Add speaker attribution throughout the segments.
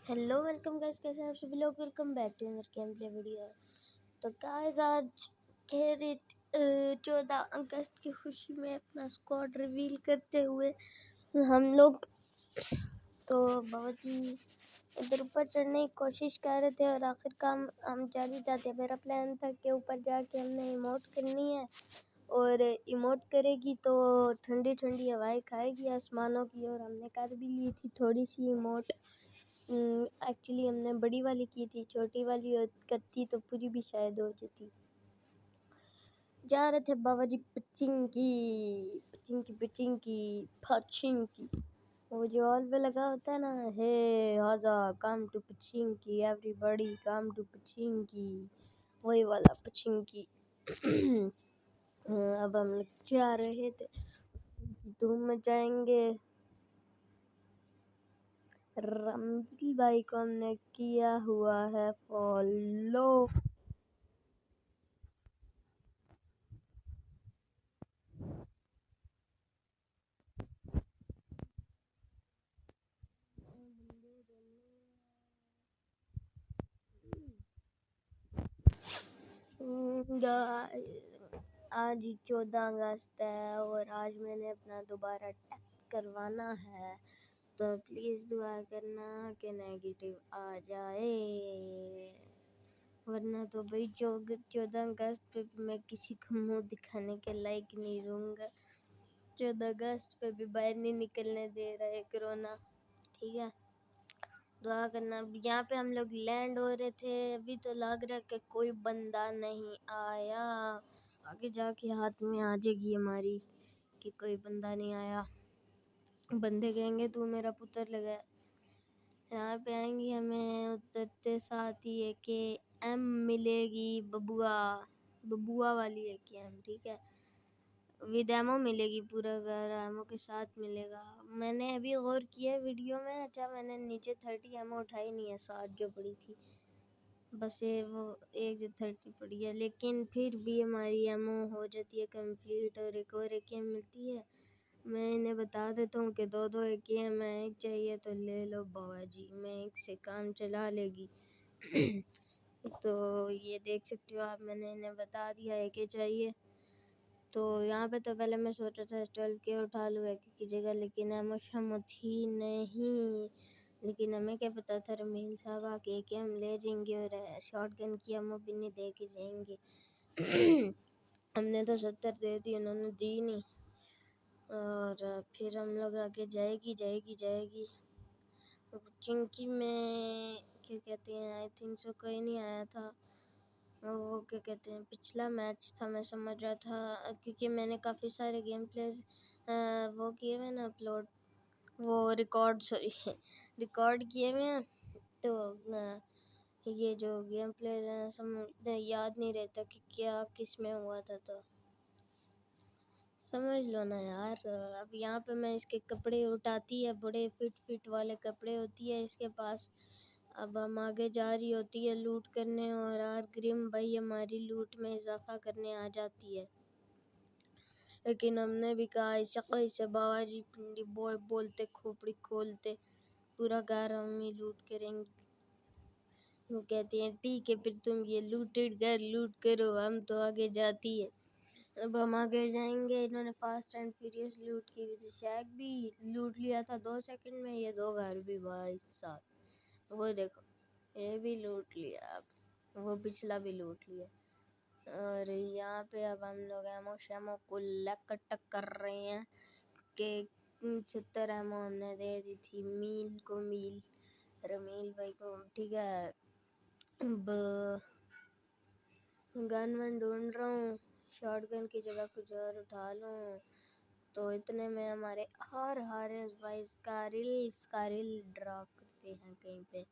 Speaker 1: Hello welcome guys, कैसे हैं आप सभी लोग। Welcome back to another game play video. तो गाइस आज कह रहे 14 अगस्त की खुशी में अपना स्क्वाड रिवील करते हुए हम लोग तो बहुत ही इधर ऊपर चढ़ने की कोशिश कर रहे थे और आखिरकार हम चढ़ ही जाते। मेरा प्लान था कि ऊपर जाके हमने इमोट करनी है और इमोट करेगी तो ठंडी ठंडी हवाएं खाएगी आसमानों की, और हमने कर भी ली थी थोड़ी सी इमोट। एक्चुअली हमने बड़ी वाली की थी, छोटी वाली करती तो पूरी भी शायद हो जाती। जा रहे थे बाबा जी पचिंग की वो जो ऑल पे लगा होता है ना, हे हाजा कम टू पचिंग की, एवरीबॉडी कम टू पचिंग की, वही वाला पचिंग की। अब हम लोग जा रहे थे, धूम में जाएंगे। रमजिल भाई को हमने किया हुआ है फॉलो। आज 14 अगस्त है और आज मैंने अपना दोबारा टेस्ट करवाना है, तो प्लीज़ दुआ करना कि नेगेटिव आ जाए, वरना तो भाई 14 अगस्त पे मैं किसी को मुंह दिखाने के लायक नहीं रहूँगा। 14 अगस्त पे भी बाहर नहीं निकलने दे रहा है कोरोना, ठीक है। दुआ करना। यहाँ पे हम लोग लैंड हो रहे थे, अभी तो लग रहा है कि कोई बंदा नहीं आया। आगे जाके हाथ में आ जाएगी हमारी कि कोई बंदा नहीं आया। बंदे कहेंगे तू मेरा पुत्र लगा। यहाँ पे आएंगे, हमें उतरते साथ ही है कि एम मिलेगी, बबुआ वाली है कि एम, ठीक है। विद एमो मिलेगी, पूरा घर एमो के साथ मिलेगा। मैंने अभी गौर किया वीडियो में, अच्छा मैंने नीचे 30 एमो उठाई नहीं है, 7 जो पड़ी थी, बस ये वो एक जो 30 पड़ी है, लेकिन फिर भी हमारी एमो हो जाती है कंप्लीट और एक और एकेएम मिलती है। मैं इन्हें बता देता हूँ कि 2-2 एकेएम है, एक चाहिए तो ले लो बाबा जी, मैं एक से काम चला लेगी। तो ये देख सकते हो आप, मैंने इन्हें बता दिया है कि चाहिए। तो यहाँ पे तो पहले मैं सोचा था 12 के उठा लूँ एक की जगह, लेकिन एमो शमो थी नहीं। लेकिन हमें क्या पता था रमील साहब आके कि हम ले जाएंगे और शॉटगन की एमो भी नहीं दे के जाएंगे। हमने तो 70 दे दी, उन्होंने दी नहीं। और फिर हम लोग आगे जाएगी। चिंकी में क्या कहते हैं, आई थिंक सो कोई नहीं आया था। वो क्या कहते हैं, पिछला मैच था, मैं समझ रहा था, क्योंकि मैंने काफ़ी सारे गेम प्लेज वो किए हुए ना अपलोड, वो रिकॉर्ड सॉरी रिकॉर्ड किए हुए हैं। तो ये जो गेम प्लेज हैं समझ याद नहीं रहता कि क्या किस में हुआ था, तो समझ लो ना यार। अब यहाँ पे मैं इसके कपड़े उठाती है, बड़े फिट वाले कपड़े होती है इसके पास। अब हम आगे जा रही होती है लूट करने, और आर ग्रिम भाई हमारी लूट में इजाफा करने आ जाती है। लेकिन हमने भी कहा ऐसे बाबा जी पिंडी बॉय बोलते खोपड़ी खोलते पूरा घर हम ही लूट करेंगे। वो कहते हैं ठीक है, फिर तुम ये लूटेड घर लूट करो, हम तो आगे जाती है। अब हम आगे जाएंगे। इन्होंने फास्ट एंड फ्यूरियस लूट की हुई थी, शैक भी लूट लिया था 2 सेकंड में, ये 2 घर भी भाई साहब, वो देखो ये भी लूट लिया, अब वो पिछला भी लूट लिया। और यहाँ पे अब हम लोग एमो शेमो को लकटक कर रहे हैं कि 70 एमो हमने दे दी थी मील को, मील रमील भाई को, ठीक है। अब गन वन ढूंढ रहा हूँ, शॉटगन की जगह कुछ और उठा लूँ। तो इतने में हमारे हारिस भाई स्कारिल ड्रॉप करते हैं कहीं पे,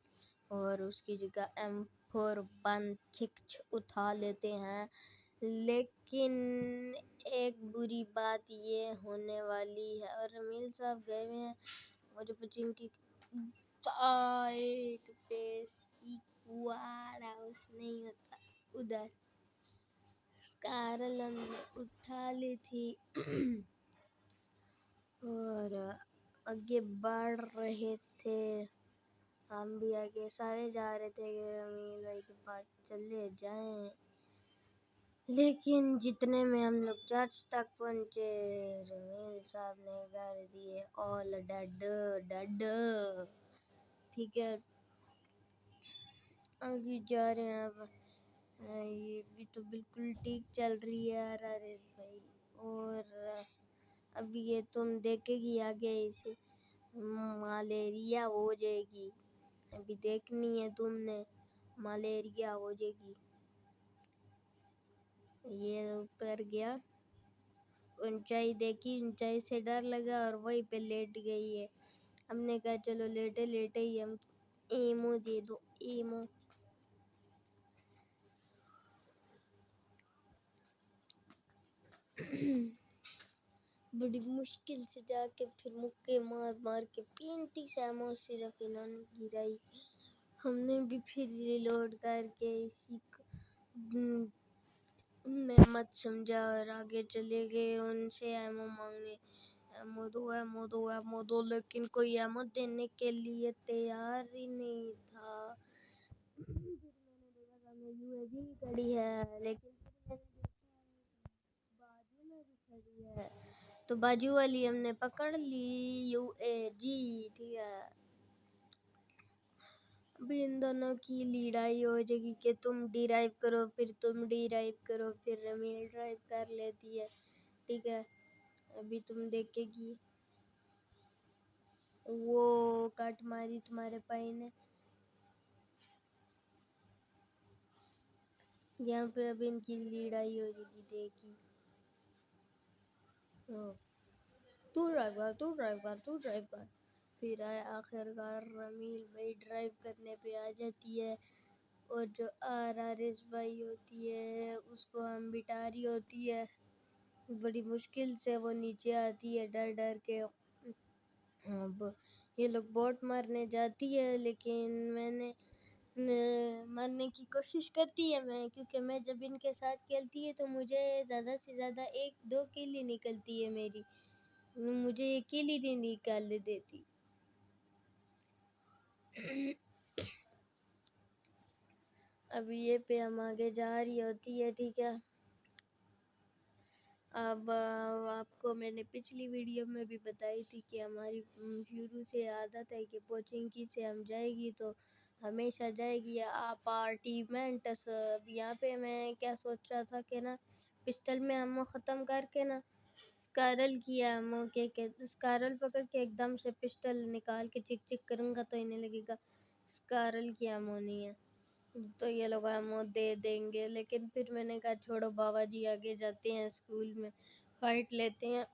Speaker 1: और उसकी जगह M416 उठा लेते हैं। लेकिन एक बुरी बात ये होने वाली है, और रमील साहब गए हुए हैं वो जो पचिंग की साइड पे स्क्वाड हाउस नहीं होता उधर, स्कारल हमने उठा ली थी। और आगे बढ़ रहे थे, हम भी आगे सारे जा रहे थे कि रमील भाई के पास चले जाएं, लेकिन जितने में हम लोग चर्च तक पहुंचे रमील साहब ने कर दिए ऑल डेड डेड। ठीक है, अभी जा रहे हैं अब। ये भी तो बिल्कुल ठीक चल रही है यार अरे भाई। और अभी ये तुम देखेगी आगे इसे मलेरिया हो जाएगी, अभी देखनी है तुमने, मलेरिया हो जाएगी। ये ऊपर गया, ऊंचाई देखी, ऊंचाई से डर लगा और वहीं पे लेट गई है। हमने कहा चलो लेटे लेटे ही हम ईमो दे दो ईमो। बड़ी मुश्किल से जाके फिर मुक्के मार मार के 35 एमओ सिर्फ इन्होंने गिराई। हमने भी फिर रिलोड करके इसी नेमत समझा और आगे चले गए उनसे एमओ मांगने। एमओ दो एमओ दो एमओ दो, लेकिन कोई एमओ देने के लिए तैयार ही नहीं था। फिर मैंने देखा सामने यूएवी खड़ी है, लेकिन फिर मैंने देखा बाजू में भी खड़ी है, तो बाजू वाली हमने पकड़ ली यूएजी। ठीक है, अभी इन दोनों की लड़ाई हो जाएगी कि तुम ड्राइव करो, फिर तुम ड्राइव करो, फिर रमील ड्राइव कर लेती है। ठीक है, अभी तुम देखेगी। वो कट मारी तुम्हारे भाई ने यहाँ पे, अभी इनकी लड़ाई हो जाएगी देखी। तू ड्राइव कर तू ड्राइव कर तू ड्राइव कर। फिर आखिरकार रमील भाई ड्राइव करने पे आ जाती है, और जो आरआरएस भाई होती है उसको हम बिठा रही होती है। बड़ी मुश्किल से वो नीचे आती है डर डर के। अब ये लोग बोट मारने जाती है, लेकिन मैंने मारने की कोशिश करती है मैं, क्योंकि मैं जब इनके साथ खेलती है तो मुझे ज़्यादा से ज़्यादा 1-2 किल ही निकलती है मेरी, मुझे ये किल ही नहीं निकालने देती। अभी ये पे हम आगे जा रही होती है। ठीक है, अब आपको मैंने पिछली वीडियो में भी बताई थी कि हमारी शुरू से आदत है कि पोचिंकी से हम जाएगी तो हमेशा जाएगी अपार्टमेंट। अब यहाँ पे मैं क्या सोच रहा था कि ना पिस्टल में हम ख़त्म करके ना स्कारल किया हम के स्कारल पकड़ के एकदम से पिस्टल निकाल के चिक चिक करूँगा तो इन्हें लगेगा स्कारल की एमो नहीं है, तो ये लोग एमो दे देंगे। लेकिन फिर मैंने कहा छोड़ो, बाबा जी आगे जाते हैं स्कूल में फाइट लेते हैं।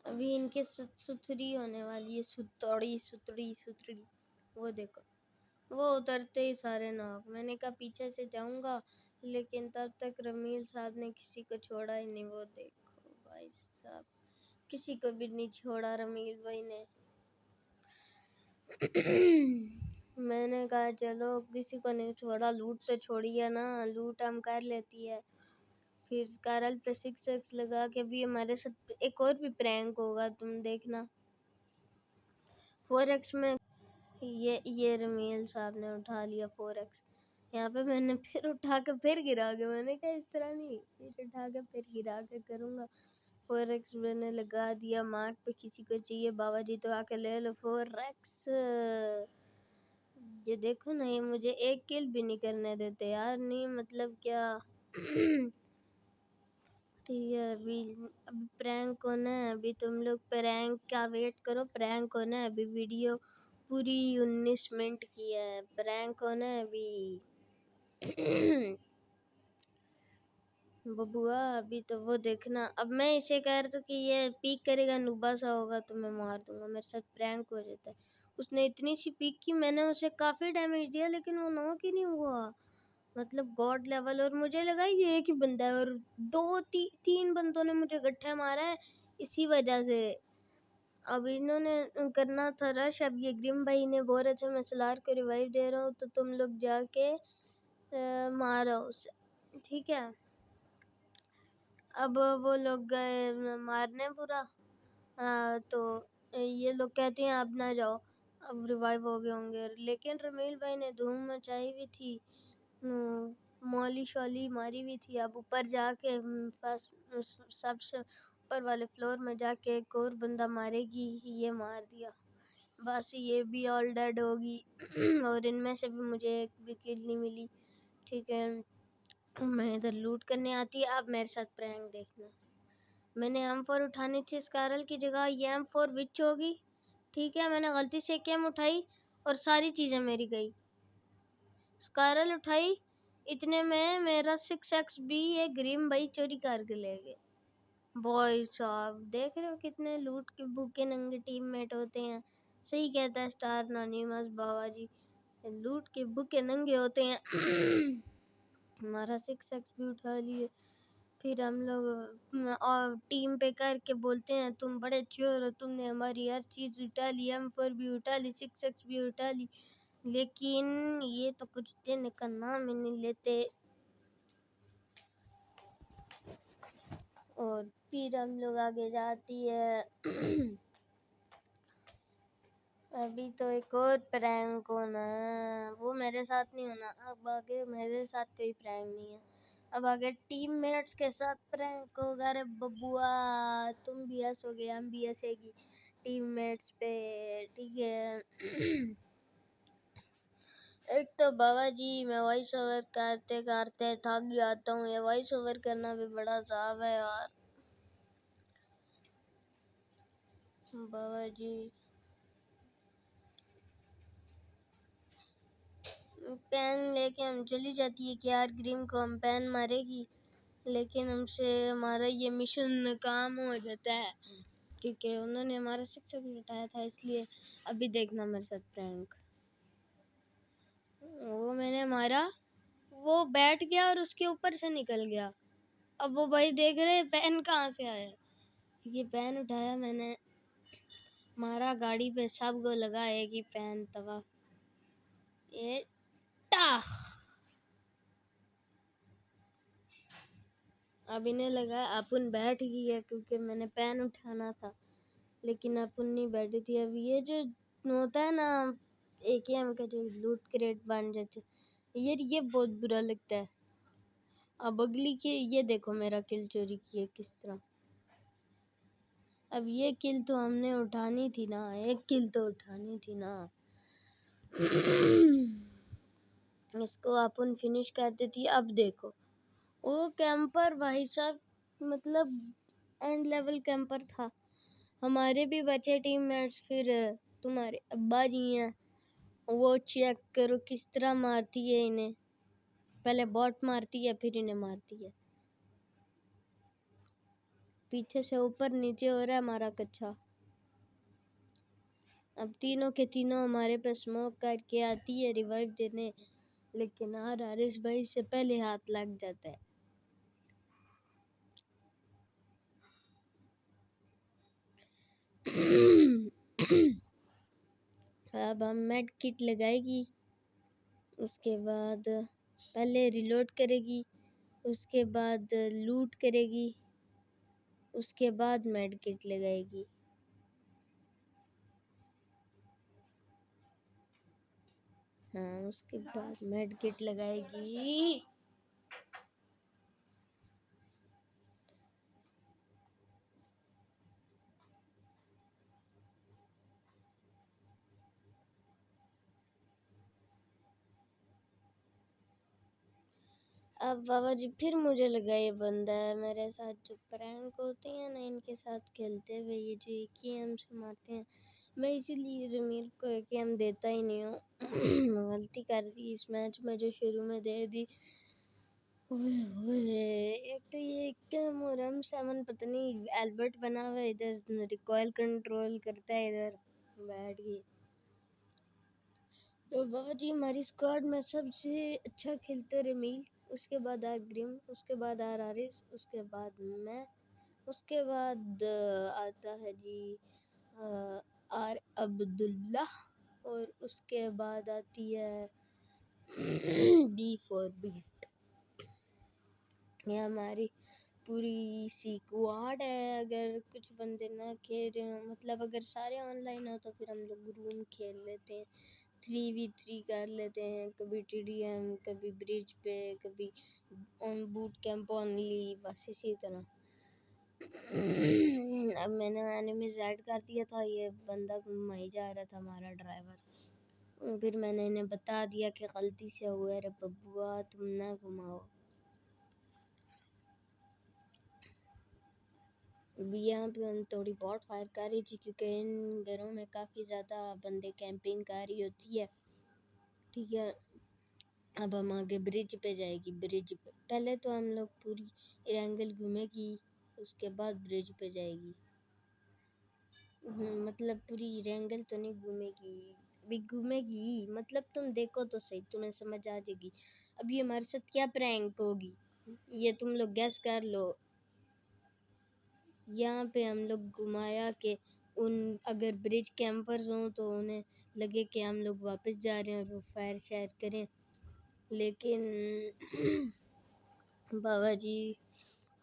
Speaker 1: अभी इनके सुथरी होने वाली है, सुतड़ी सुतड़ी सुतड़ी। वो देखो, वो उतरते ही सारे नाक। मैंने कहा पीछे से जाऊंगा, लेकिन तब तक रमील साहब ने किसी को छोड़ा ही नहीं। वो देखो भाई साहब, किसी को भी नहीं छोड़ा रमील भाई ने। मैंने कहा चलो किसी को नहीं छोड़ा, लूट तो छोड़िए ना, लूट हम कर लेती है। फिर कारल पे 6x लगा के भी हमारे साथ एक और भी प्रैंक होगा, तुम देखना। 4x में ये रमील साहब ने उठा लिया 4x। यहाँ पे मैंने फिर उठा के फिर गिरा के, मैंने कहा इस तरह नहीं, फिर उठा के फिर गिरा के करूँगा। 4x मैंने लगा दिया मार्क पे। किसी को चाहिए बाबा जी तो आके ले लो 4x। ये देखो ना, ये मुझे एक किल भी नहीं करने देते यार, नहीं मतलब क्या। ठीक है, अभी प्रैंक होना है, अभी तुम लोग प्रैंक का वेट करो। प्रैंक होना है अभी, वीडियो पूरी 19 मिनट की है, प्रैंक होना है अभी। बबुआ अभी तो वो देखना। अब मैं इसे कह रहा था कि ये पीक करेगा, नुबा सा होगा तो मैं मार दूंगा, मेरे साथ प्रैंक हो जाता है। उसने इतनी सी पीक की, मैंने उसे काफ़ी डैमेज दिया, लेकिन वो नॉक ही नहीं हुआ, मतलब गॉड लेवल। और मुझे लगा ये एक ही बंदा है, और तीन बंदों ने मुझे गट्ठा मारा है इसी वजह से। अब इन्होंने करना था रश। अब ये ग्रिम भाई ने बोल रहे थे मैं सलार को रिवाइव दे रहा हूँ तो तुम लोग जाके मारो उसे। ठीक है, अब वो लोग गए मारने पूरा। तो ये लोग कहते हैं अब ना जाओ, अब रिवाइव हो गए होंगे, लेकिन रमील भाई ने धूम मचाई हुई थी, मौली शौली मारी हुई थी। अब ऊपर जाके फर्स्ट सबसे ऊपर वाले फ्लोर में जाके एक और बंदा मारेगी, ये मार दिया, बस ये भी ऑल डेड होगी। और इनमें से भी मुझे एक भी किल नहीं मिली। ठीक है, मैं इधर लूट करने आती है। अब मेरे साथ प्रैंक देखना, मैंने M4 उठानी थी स्कारल की जगह, ये M4 विच होगी। ठीक है, मैंने गलती से केम उठाई और सारी चीज़ें मेरी गई। स्कारल उठाई, इतने में मेरा 6x भी ये ग्रीम भाई चोरी करके ले गए। बॉय साहब देख रहे हो कितने लूट के भूखे नंगे टीममेट होते हैं। सही कहता है स्टार अनोनिमस बाबा जी, लूट के भूखे नंगे होते हैं। हमारा 6x भी उठा लिए। फिर हम लोग और टीम पे करके बोलते हैं तुम बड़े चोर हो, तुमने हमारी हर चीज़ उठा ली, M4 भी उठा ली, 6x भी उठा ली, लेकिन ये तो कुछ देने का नाम ही नहीं लेते। और फिर हम लोग आगे जाती है। अभी तो एक और प्रैंक होना है, वो मेरे साथ नहीं होना। अब आगे मेरे साथ कोई प्रैंक नहीं है, अब आगे टीममेट्स के साथ प्रैंक होगा। अरे बबुआ तुम भी हंसोगे, हम भी हंसेगी टीममेट्स पे। ठीक है। एक तो बाबा जी मैं वॉइस ओवर करते करते थक जाता हूँ, ये वॉइस ओवर करना भी बड़ा साफ है यार। बाबा जी पेन लेके हम चली जाती है कि यार ग्रीम को हम पेन मारेगी, लेकिन हमसे हमारा ये मिशन नाकाम हो जाता है क्योंकि उन्होंने हमारा शिक्षक लुटाया था। इसलिए अभी देखना मेरे साथ प्रैंक, वो मैंने मारा, वो बैठ गया और उसके ऊपर से निकल गया। अब वो भाई देख रहे पेन कहाँ से आया, ये पेन उठाया मैंने, मारा गाड़ी पे, सबको लगा है कि पेन तवा, ये टाख। अब इन्हें लगा अपन बैठ गई है क्योंकि मैंने पेन उठाना था, लेकिन अपन नहीं बैठी थी। अब ये जो होता है ना AKM का जो लूट क्रेट बन जाते, ये बहुत बुरा लगता है। अब अगली के ये देखो मेरा किल चोरी किए किस तरह। अब ये किल तो हमने उठानी थी ना, एक किल तो उठानी थी ना। इसको अपन फिनिश कर देती। अब देखो वो कैंपर भाई साहब, मतलब एंड लेवल कैंपर था। हमारे भी बचे टीममेट्स, फिर तुम्हारे अब्बा जी हैं, वो चेक करो किस तरह मारती है इन्हें, पहले बॉट मारती है फिर इन्हें मारती है। पीछे से ऊपर नीचे हो रहा है हमारा कच्चा। अब तीनों के तीनों हमारे पे स्मोक करके आती है रिवाइव देने, लेकिन हारिस भाई से पहले हाथ लग जाता है। अब हम मेड किट लगाएगी, उसके बाद पहले रिलोड करेगी, उसके बाद लूट करेगी, उसके बाद मेड किट लगाएगी। हाँ उसके बाद मेड किट लगाएगी। अब बाबा जी फिर मुझे लगा ये बंदा है मेरे साथ, जो प्रैंक होते हैं ना इनके साथ खेलते हुए, ये जो AKM से मारते हैं, मैं इसीलिए जमीर को AKM देता ही नहीं हूँ। गलती कर दी इस मैच में जो शुरू में दे दी। ओए होए, एक तो ये AKM और M7 पता नहीं एल्बर्ट बना हुआ है, इधर रिकॉइल कंट्रोल करता है, इधर बैठ गई। तो बाबा जी हमारी स्क्वाड में सबसे अच्छा खेलते रमील, उसके बाद ग्रिम, उसके बाद हारिस, उसके बाद मैं, उसके बाद आता है जी आर अब्दुल्ला, और उसके बाद आती है B4 बीस्ट। ये हमारी पूरी सी क्वाड है। अगर कुछ बंदे ना खेल रहे हो, मतलब अगर सारे ऑनलाइन हो तो फिर हम लोग रूम खेल लेते हैं, 3v3 कर लेते हैं, कभी TDM, कभी ब्रिज पे, कभी ऑन बूट कैंप ओनली, बस इसी तरह। अब मैंने एनिमीज ऐड कर दिया था, ये बंदा घुमाई जा रहा था हमारा ड्राइवर। फिर मैंने इन्हें बता दिया कि गलती से हुआ रे बब्बुआ, तुम ना घुमाओ। अभी यहाँ पे हम थोड़ी बहुत फायर कर रही थी क्योंकि इन घरों में काफ़ी ज़्यादा बंदे कैंपिंग कर रही होती है, ठीक है। अब हम आगे ब्रिज पे जाएगी, ब्रिज पे पहले तो हम लोग पूरी एंगल घूमेगी, उसके बाद ब्रिज पे जाएगी। मतलब पूरी रेंगल तो नहीं घूमेगी, भी घूमेगी, मतलब तुम देखो तो सही, तुम्हें समझ आ जाएगी। अभी हमारे साथ क्या प्रैंक होगी ये तुम लोग गैस कर लो। यहाँ पे हम लोग घुमाया कि उन अगर ब्रिज कैंपर्स हों तो उन्हें लगे कि हम लोग वापस जा रहे हैं और वो फायर शायर करें, लेकिन बाबा जी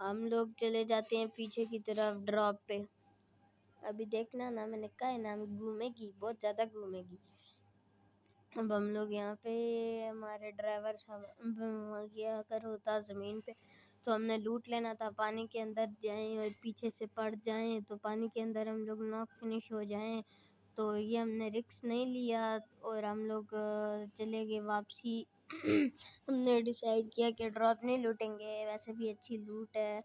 Speaker 1: हम लोग चले जाते हैं पीछे की तरफ ड्रॉप पे। अभी देखना ना, मैंने कहा है ना हम घूमेगी, बहुत ज़्यादा घूमेगी। अब हम लोग यहाँ पे हमारे ड्राइवर साहब गया अगर होता ज़मीन पे तो हमने लूट लेना था, पानी के अंदर जाएं और पीछे से पड़ जाएं तो पानी के अंदर हम लोग नॉक फिनिश हो जाएं, तो ये हमने रिस्क नहीं लिया और हम लोग चले गए वापसी। हमने डिसाइड किया कि ड्रॉप नहीं लूटेंगे, वैसे भी अच्छी लूट है।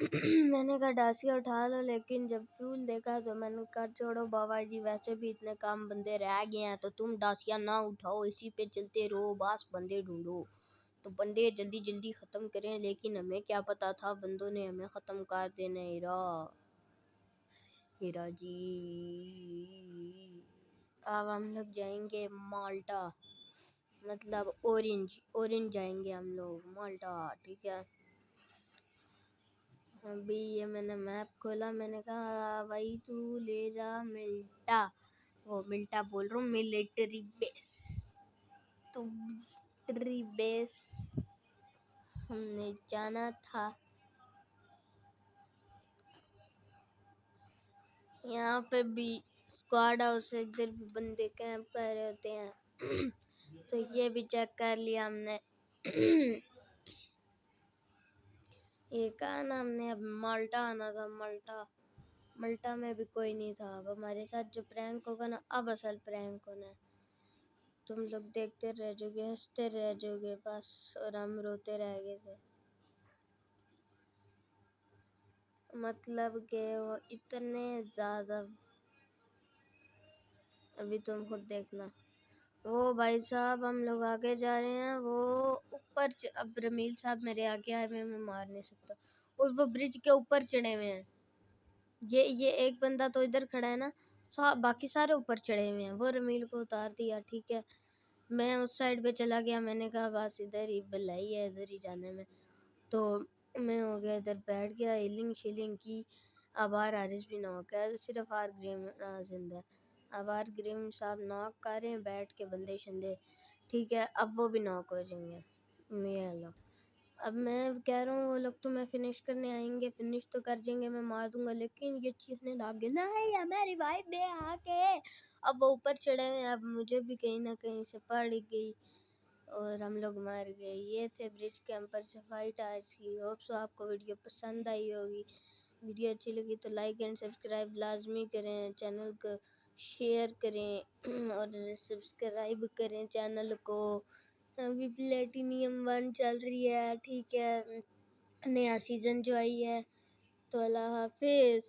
Speaker 1: मैंने कहा डासिया उठा लो, लेकिन जब फ्यूल देखा तो मैंने कहा छोड़ो बाबा जी, वैसे भी इतने काम बंदे रह गए हैं तो तुम डासिया ना उठाओ, इसी पे चलते रहो, बस बंदे ढूंढो तो बंदे जल्दी जल्दी ख़त्म करें। लेकिन हमें क्या पता था बंदों ने हमें ख़त्म कर देना। हीरा हीरा जी। अब हम लोग जाएंगे माल्टा, मतलब ऑरेंज ऑरेंज जाएंगे हम लोग माल्टा, ठीक है। अभी ये मैंने मैप खोला, मैंने कहा भाई तू ले जा मिल्टा, वो मिल्टा बोल रहा हूँ, मिलिट्री बेस, तो मिलिट्री बेस हमने जाना था। यहाँ पे भी स्क्वाड हाउस है, इधर भी बंदे कैंप कर रहे होते हैं। तो ये भी चेक कर लिया हमने। ये कहा ना हमने अब माल्टा आना था, माल्टा माल्टा में भी कोई नहीं था। अब हमारे साथ जो प्रैंक होगा ना, अब असल प्रैंक होना है, तुम लोग देखते रह जाओगे, हंसते रह जाओगे बस, और हम रोते रह गए थे। मतलब कि वो इतने ज़्यादा, अभी तुम खुद देखना। वो भाई साहब हम लोग आगे जा रहे हैं, वो ऊपर अब रमील साहब मेरे आगे आए हुए, मैं मार नहीं सकता, और वो ब्रिज के ऊपर चढ़े हुए हैं। ये एक बंदा तो इधर खड़ा है ना, बाकी सारे ऊपर चढ़े हुए हैं। वो रमील को उतार दिया, ठीक है। मैं उस साइड पे चला गया, मैंने कहा बस इधर ही भलाई है, इधर ही जाने में। तो मैं हो गया इधर बैठ गया, हीलिंग शीलिंग की। अब आर हारिस भी ना हो गया, सिर्फ आर ग्रीम जिंदा है। अब आर ग्रीम साहब नॉक कर रहे हैं बैठ के बंदे शंदे, ठीक है। अब वो भी नॉक हो जाएंगे, ये लो। अब मैं कह रहा हूँ वो लोग तो मैं फिनिश करने आएंगे, फिनिश तो कर जाएंगे, मैं मार दूंगा, लेकिन ये चीखने लग गए नहीं हमें रिवाइव दे आके। अब वो ऊपर चढ़े हुए, अब मुझे भी कहीं ना कहीं से पड़ गई और हम लोग मर गए। ये थे ब्रिज कैंपर से फाइट आज की। होप सो आपको वीडियो पसंद आई होगी। वीडियो अच्छी लगी तो लाइक एंड सब्सक्राइब लाजमी करें, चैनल को शेयर करें और सब्सक्राइब करें चैनल को। अभी प्लेटिनियम 1 चल रही है, ठीक है, नया सीज़न जो आई है। तो अल्लाह हाफिज़।